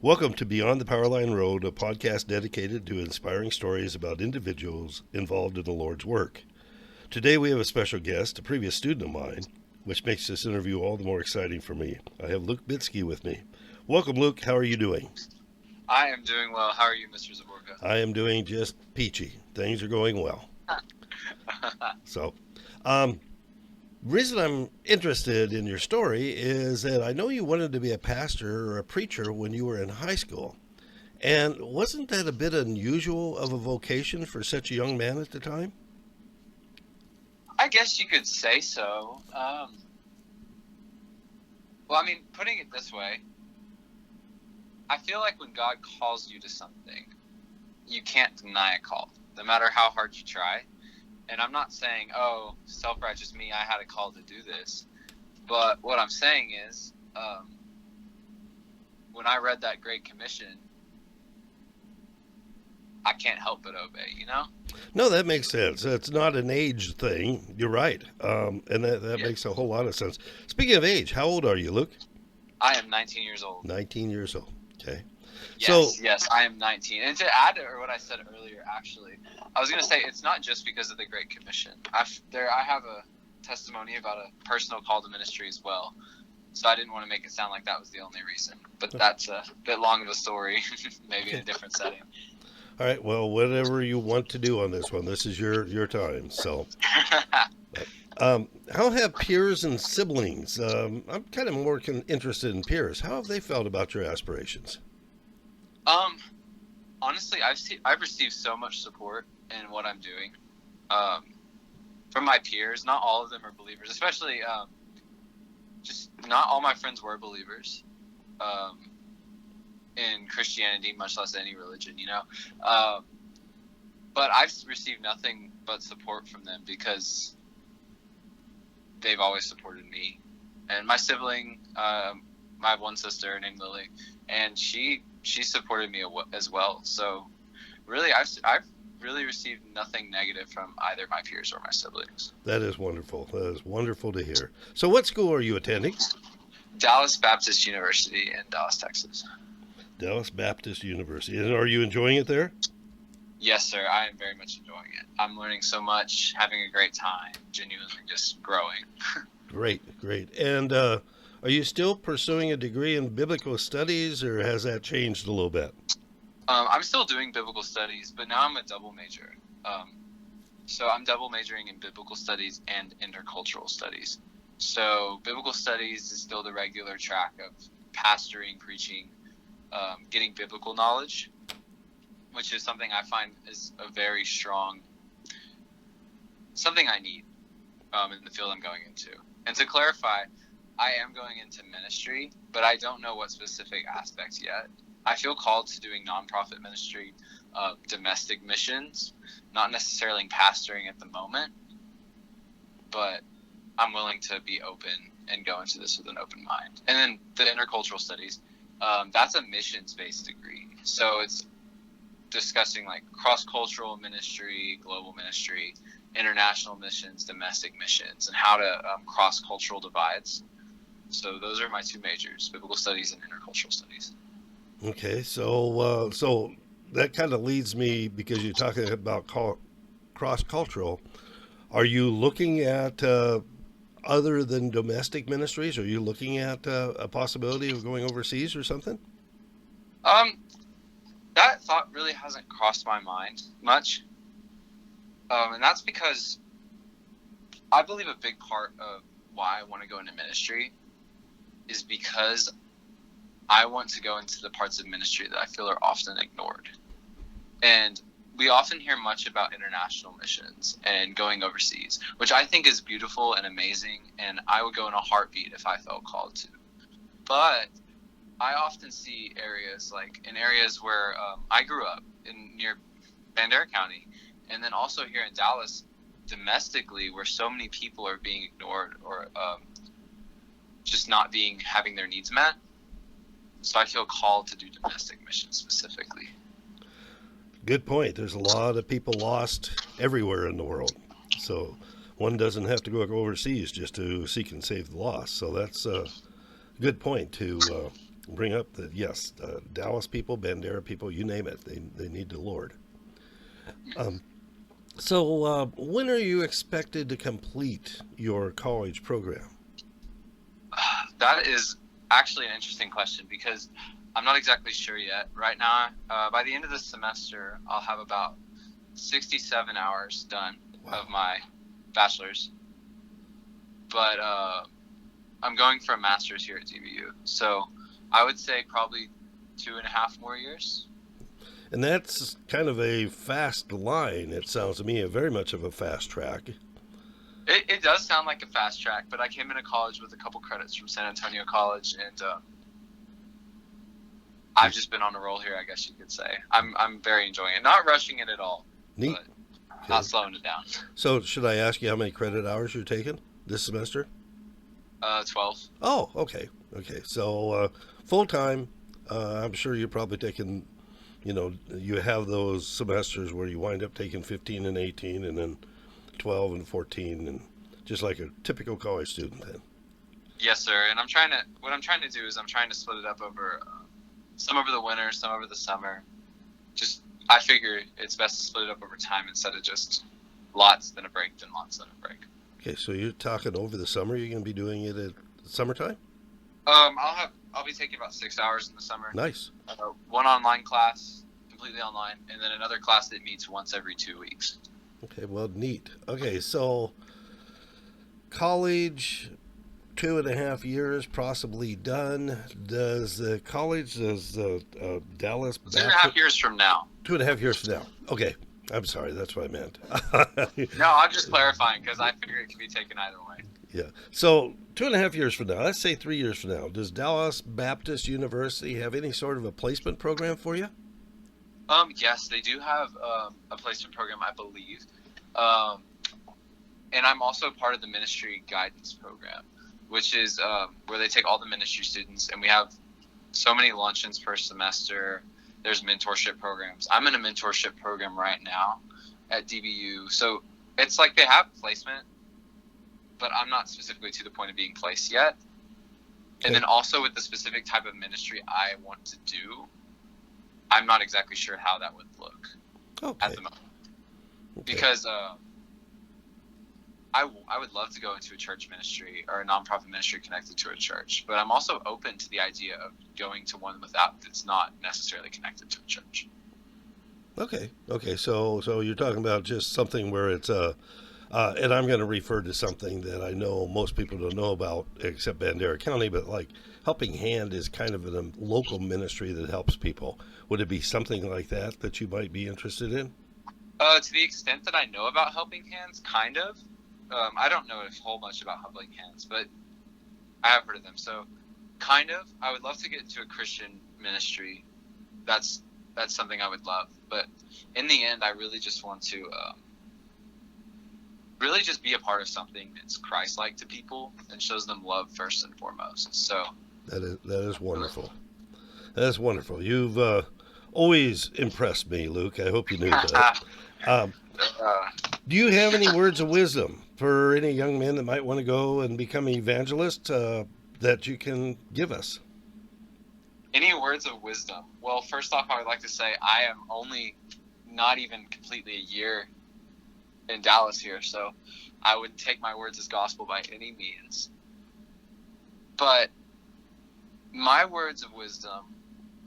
Welcome to Beyond the Powerline Road, a podcast dedicated to inspiring stories about individuals involved in the Lord's work. Today we have a special guest, a previous student of mine, which makes this interview all the more exciting for me. I have Luke Bitzkie with me. Welcome, Luke. How are you doing? I am doing well. How are you, Mr. Zaborka? I am doing just peachy. Things are going well. So, um, reason I'm interested in your story is that I know you wanted to be a pastor or a preacher when you were in high school. And wasn't that a bit unusual of a vocation for such a young man at the time? I guess you could say so. Putting it this way, I feel like when God calls you to something, you can't deny a call, no matter how hard you try. And I'm not saying, oh, self-righteous me, I had a call to do this. But what I'm saying is, when I read that Great Commission, I can't help but obey, you know? No, that makes sense. It's not an age thing. You're right. And that Yeah. makes a whole lot of sense. Speaking of age, how old are you, Luke? I am 19 years old. 19 years old. Okay. Yes, I am 19. And to add to what I said earlier, actually, I was going to say it's not just because of the Great Commission. I have a testimony about a personal call to ministry as well. So I didn't want to make it sound like that was the only reason. But that's a bit long of a story, maybe in a different setting. All right. Well, whatever you want to do on this one, this is your time. So, how have peers and siblings? I'm kind of more interested in peers. How have they felt about your aspirations? Honestly, I've received so much support in what I'm doing, from my peers. Not all of them are believers, especially just not all my friends were believers in Christianity, much less any religion, you know. But I've received nothing but support from them because they've always supported me. And my sibling, I have one sister named Lily, and she supported me as well. So really, I've really received nothing negative from either my peers or my siblings. That is wonderful. That is wonderful to hear. So, what school are you attending? Dallas Baptist University in Dallas, Texas. Dallas Baptist University. And are you enjoying it there? Yes, sir. I am very much enjoying it. I'm learning so much, having a great time, genuinely just growing. Great, great. And are you still pursuing a degree in biblical studies, or has that changed a little bit? I'm still doing biblical studies, but now I'm a double major. So I'm double majoring in biblical studies and intercultural studies. So biblical studies is still the regular track of pastoring, preaching, getting biblical knowledge, which is something I find is a very strong, something I need in the field I'm going into. And to clarify, I am going into ministry, but I don't know what specific aspects yet. I feel called to doing nonprofit ministry, domestic missions, not necessarily pastoring at the moment, but I'm willing to be open and go into this with an open mind. And then the intercultural studies, that's a missions-based degree. So it's discussing like cross-cultural ministry, global ministry, international missions, domestic missions, and how to cross cultural divides. So those are my two majors: biblical studies and intercultural studies. Okay, so that kind of leads me, because you're talking about cross-cultural. Are you looking at other than domestic ministries? Are you looking at a possibility of going overseas or something? That thought really hasn't crossed my mind much, and that's because I believe a big part of why I want to go into ministry is because I want to go into the parts of ministry that I feel are often ignored. And we often hear much about international missions and going overseas, which I think is beautiful and amazing, and I would go in a heartbeat if I felt called to. But I often see areas where I grew up near Bandera County, and then also here in Dallas, domestically, where so many people are being ignored or just not having their needs met. So I feel called to do domestic missions specifically. Good point. There's a lot of people lost everywhere in the world. So one doesn't have to go overseas just to seek and save the lost. So that's a good point to bring up that yes, Dallas people, Bandera people, you name it, they need the Lord. Um, so when are you expected to complete your college program? That is actually an interesting question because I'm not exactly sure yet. Right now, by the end of the semester, I'll have about 67 hours done Wow. of my bachelor's. But I'm going for a master's here at DBU. So I would say probably 2.5 more years. And that's kind of a fast line. It sounds to me very much of a fast track. It does sound like a fast track, but I came into college with a couple credits from San Antonio College, and I've just been on a roll here, I guess you could say. I'm very enjoying it. Not rushing it at all, Neat. but Okay. not slowing it down. So should I ask you how many credit hours you're taking this semester? 12. Oh, okay. Okay. So full time, I'm sure you're probably taking, you have those semesters where you wind up taking 15 and 18 and then 12 and 14 and just like a typical college student then. Yes, sir. And what I'm trying to do is I'm trying to split it up over some over the winter, some over the summer. I figure it's best to split it up over time instead of just lots, then a break, then lots, then a break. Okay, so you're talking over the summer. You're going to be doing it at summertime? I'll be taking about 6 hours in the summer. Nice. One online class, completely online, and then another class that meets once every 2 weeks. Okay, well, neat. Okay, so college, 2.5 years, possibly done. Does Dallas Baptist? 2.5 years from now. 2.5 years from now. Okay, I'm sorry. That's what I meant. No, I'm just clarifying because I figure it can be taken either way. Yeah. So 2.5 years from now, let's say 3 years from now, does Dallas Baptist University have any sort of a placement program for you? Yes, they do have a placement program, I believe. And I'm also part of the ministry guidance program, which is where they take all the ministry students, and we have so many luncheons per semester. There's mentorship programs. I'm in a mentorship program right now at DBU. So it's like they have placement, but I'm not specifically to the point of being placed yet. Okay. And then also with the specific type of ministry I want to do, I'm not exactly sure how that would look at the moment. Okay. Because I would love to go into a church ministry or a nonprofit ministry connected to a church, but I'm also open to the idea of going to one that's not necessarily connected to a church. Okay. So you're talking about just something where it's and I'm going to refer to something that I know most people don't know about except Bandera County, but like Helping Hand is kind of a local ministry that helps people. Would it be something like that you might be interested in? To the extent that I know about Helping Hands, kind of. I don't know a whole much about Helping Hands, but I have heard of them. So, kind of. I would love to get into a Christian ministry. That's something I would love. But in the end, I really just want to really just be a part of something that's Christ-like to people and shows them love first and foremost. So that is wonderful. That is wonderful. You've always impressed me, Luke. I hope you knew that. Do you have any words of wisdom for any young men that might want to go and become evangelists that you can give us? Any words of wisdom? Well, first off, I would like to say I am only not even completely a year in Dallas here, so I wouldn't take my words as gospel by any means. But my words of wisdom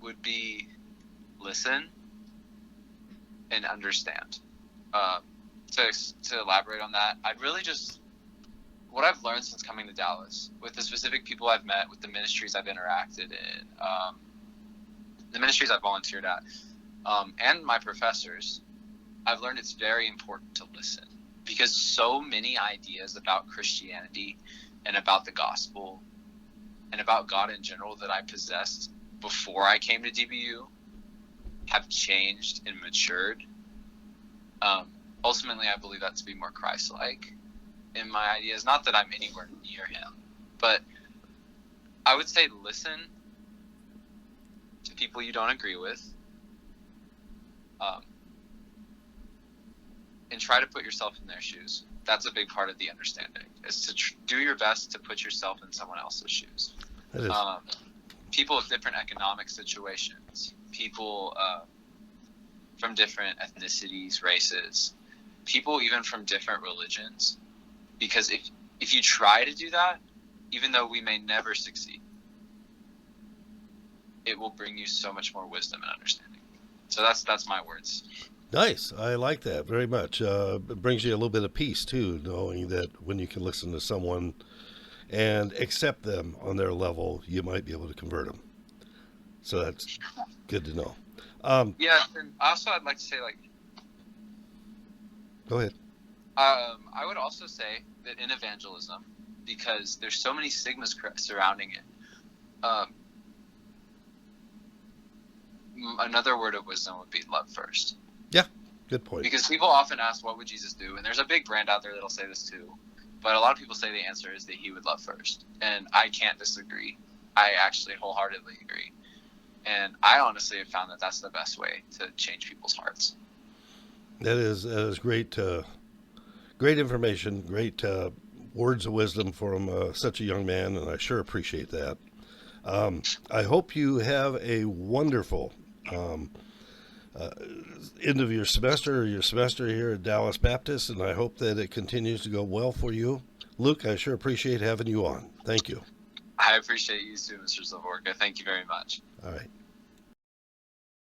would be listen and understand. To elaborate on that, I'd really just, what I've learned since coming to Dallas, with the specific people I've met, with the ministries I've interacted in, the ministries I've volunteered at, and my professors, I've learned it's very important to listen, because so many ideas about Christianity and about the gospel and about God in general that I possessed before I came to DBU have changed and matured. Ultimately, I believe that to be more Christ-like in my ideas. Not that I'm anywhere near him, but I would say listen to people you don't agree with, and try to put yourself in their shoes. That's a big part of the understanding, is to do your best to put yourself in someone else's shoes. That is people with different economic situations, people from different ethnicities, races, people even from different religions. Because if you try to do that, even though we may never succeed, it will bring you so much more wisdom and understanding. So that's my words. Nice. I like that very much. It brings you a little bit of peace too, knowing that when you can listen to someone and accept them on their level, you might be able to convert them. So that's good to know. Yeah, and also I'd like to say, like, Go ahead. I would also say that in evangelism, because there's so many stigmas surrounding it, another word of wisdom would be love first. Yeah, good point. Because people often ask, what would Jesus do? And there's a big brand out there that'll say this too. But a lot of people say the answer is that he would love first. And I can't disagree. I actually wholeheartedly agree. And I honestly have found that that's the best way to change people's hearts. That is great, great information, great words of wisdom from such a young man, and I sure appreciate that. I hope you have a wonderful end of your semester here at Dallas Baptist, and I hope that it continues to go well for you. Luke, I sure appreciate having you on. Thank you. I appreciate you too, Mr. Zavorka. Thank you very much. All right.